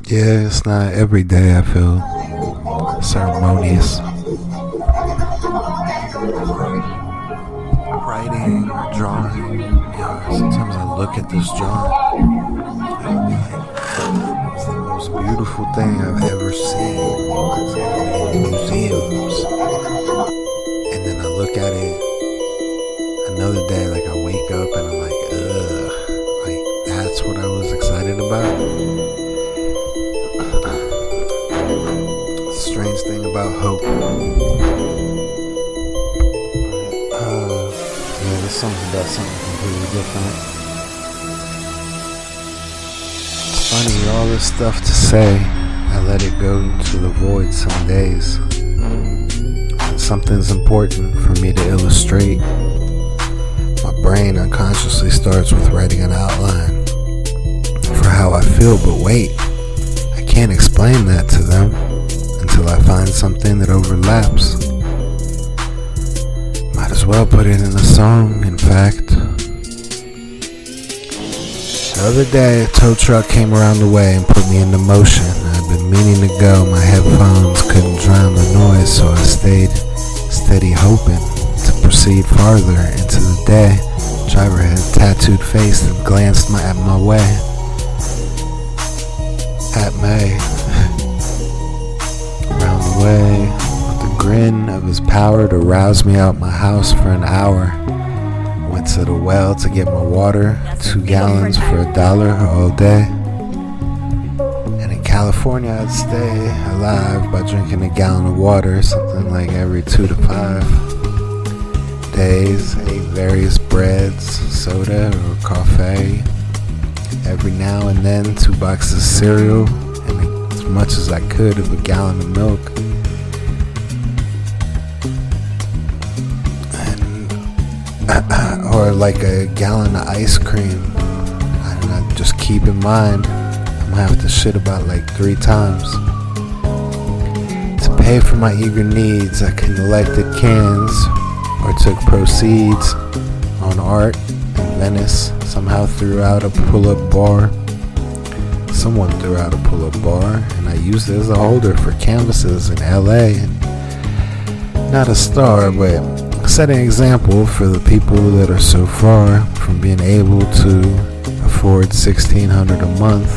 Yeah, it's not every day I feel ceremonious. Writing or drawing, sometimes I look at this drawing and I'm like, it's the most beautiful thing I've ever seen in museums. And then I look at it another day, like I wake up and I'm like, ugh, like that's what I was excited about. Strange thing about hope. Yeah, this song's about something completely different. It's funny, all this stuff to say, I let it go to the void some days. When something's important for me to illustrate, my brain unconsciously starts with writing an outline for how I feel, but wait, I can't explain that to them until I find something that overlaps. Might as well put it in a song, in fact. The other day, a tow truck came around the way and put me into motion. I'd been meaning to go, my headphones couldn't drown the noise, so I stayed steady hoping to proceed farther into the day. The driver had a tattooed face and glanced at my way. At me. Around the way, with the grin of his power to rouse me out my house for an hour. Went to the well to get my water, 2 gallons for $1 all day. And in California, I'd stay alive by drinking a gallon of water, something like every 2 to 5 days. Ate various breads, soda or coffee. Every now and then, 2 boxes of cereal, and as much as I could of a gallon of milk. Or like a gallon of ice cream. And I just keep in mind, I'm gonna have to shit about like 3 times. To pay for my eager needs, I collected cans or took proceeds on art in Venice. Somehow threw out a pull-up bar. Someone threw out a pull-up bar, and I used it as a holder for canvases in LA. And not a star, but set an example for the people that are so far from being able to afford $1,600 a month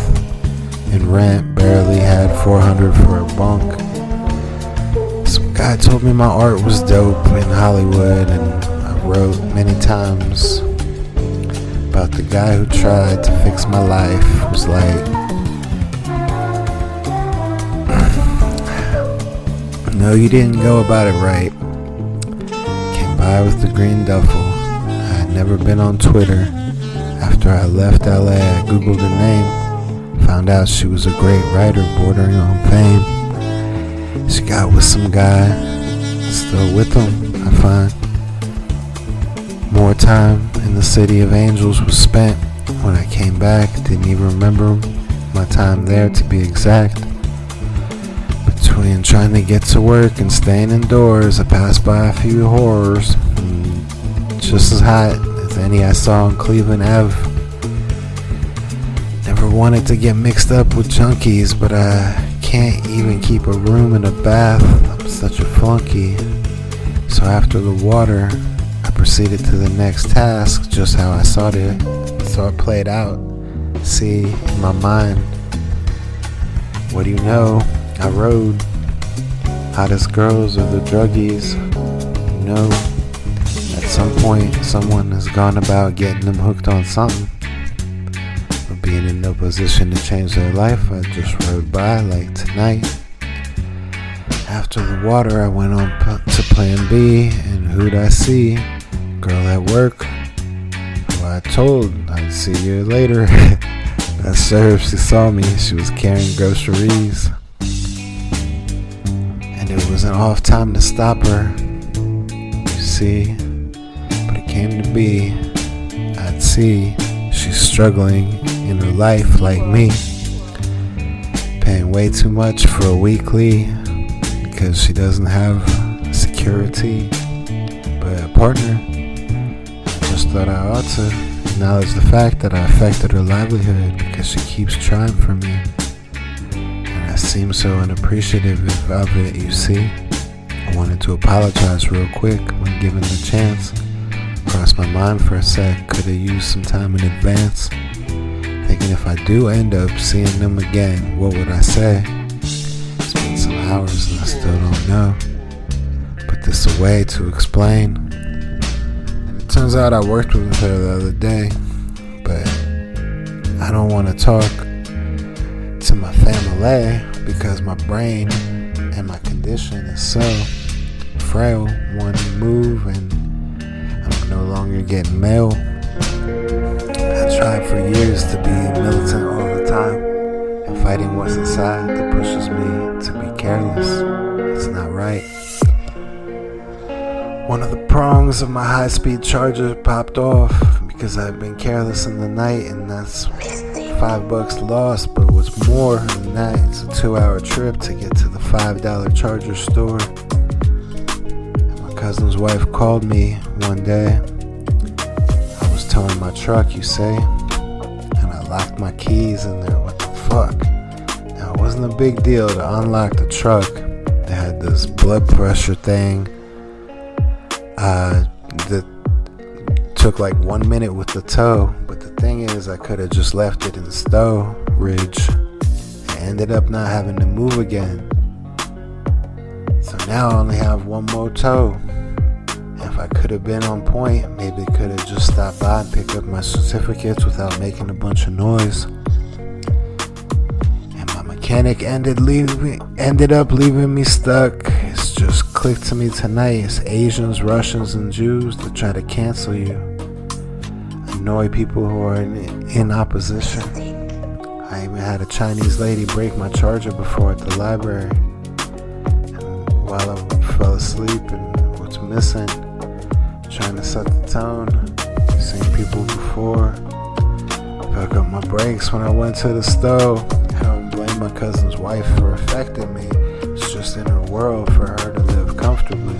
in rent, barely had $400 for a bunk. Some guy told me my art was dope in Hollywood, and I wrote many times about the guy who tried to fix my life. Was like, no, you didn't go about it right. By with the green duffel. I had never been on Twitter. After I left LA, I googled her name. Found out she was a great writer bordering on fame. She got with some guy. Still with him, I find. More time in the city of angels was spent. When I came back, didn't even remember my time there, to be exact. Between trying to get to work and staying indoors, I passed by a few horrors, just as hot as any I saw on Cleveland Ave. Never wanted to get mixed up with junkies, but I can't even keep a room and a bath. I'm such a flunky. So after the water, I proceeded to the next task, just how I saw it played out. See, in my mind, what do you know? I rode. Hottest girls are the druggies. You know, at some point, someone has gone about getting them hooked on something. But being in no position to change their life, I just rode by like tonight. After the water, I went on to plan B, and who'd I see? Girl at work, who I told I'd see you later. That's sure she saw me. She was carrying groceries. It was an off time to stop her, you see, but it came to be, I'd see she's struggling in her life like me, paying way too much for a weekly because she doesn't have security, but a partner. I just thought I ought to acknowledge the fact that I affected her livelihood because she keeps trying for me. seem so unappreciative of it, you see. I wanted to apologize real quick when given the chance. Crossed my mind for a sec, could have used some time in advance. Thinking if I do end up seeing them again, what would I say? It's been some hours and I still don't know. Put this away to explain. And it turns out I worked with her the other day, but I don't want to talk to my family because my brain and my condition is so frail. One move and I'm no longer getting mail. I tried for years to be militant all the time, and fighting what's inside that pushes me to be careless. It's not right. One of the prongs of my high-speed charger popped off because I've been careless in the night, and that's $5 lost. But what's more than that, it's a 2-hour trip to get to the $5 charger store. And my cousin's wife called me one day. I was towing my truck, you say, and I locked my keys in there. What the fuck? Now, it wasn't a big deal to unlock the truck. They had this blood pressure thing that took like 1 minute with the tow, but the thing is, I could have just left it in storage and ended up not having to move again. So now I only have one more tow. And if I could have been on point, maybe could have just stopped by and picked up my certificates without making a bunch of noise. And my mechanic ended up leaving me stuck. It's just clicked to me tonight. It's Asians, Russians, and Jews that try to cancel you. Annoy people who are in opposition. I even had a Chinese lady break my charger before at the library. And while I fell asleep and was missing, trying to set the tone. I've seen people before pick up my brakes when I went to the stove. I don't blame my cousin's wife for affecting me. It's just in her world for her to live comfortably.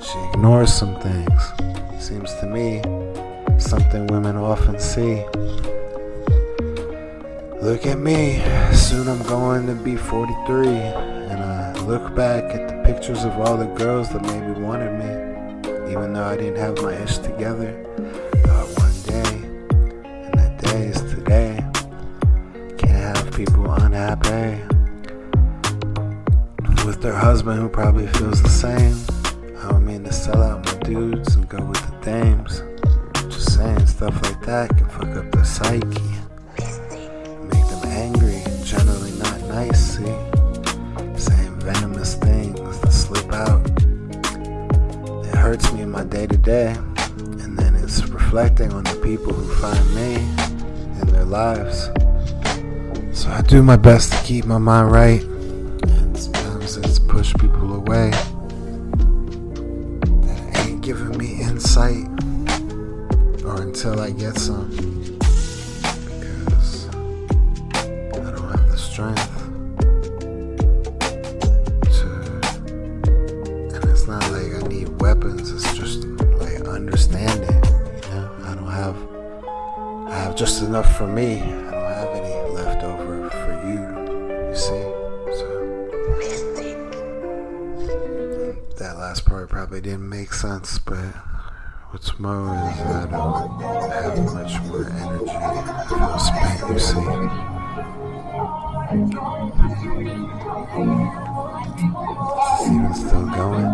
She ignores some things. Seems to me something women often see. Look at me. Soon I'm going to be 43, and I look back at the pictures of all the girls that maybe wanted me, even though I didn't have my ish together. One day, and that day is today. Can't have people unhappy with their husband who probably feels the same. I don't mean to sell out my dudes and go with the dames. Just saying, stuff like that can fuck up their psyche, make them angry and generally not nice, see? Saying venomous things that slip out. It hurts me in my day-to-day, and then it's reflecting on the people who find me in their lives. So I do my best to keep my mind right, and sometimes it's push people away that ain't giving me insight, or until I get some, because I don't have the strength to, and it's not like I need weapons, it's just like understanding, you know? I have just enough for me. I don't have any left over for you see? So that last part probably didn't make sense, but what's more is I don't have much more energy. I feel spent, you see. Is this even still going?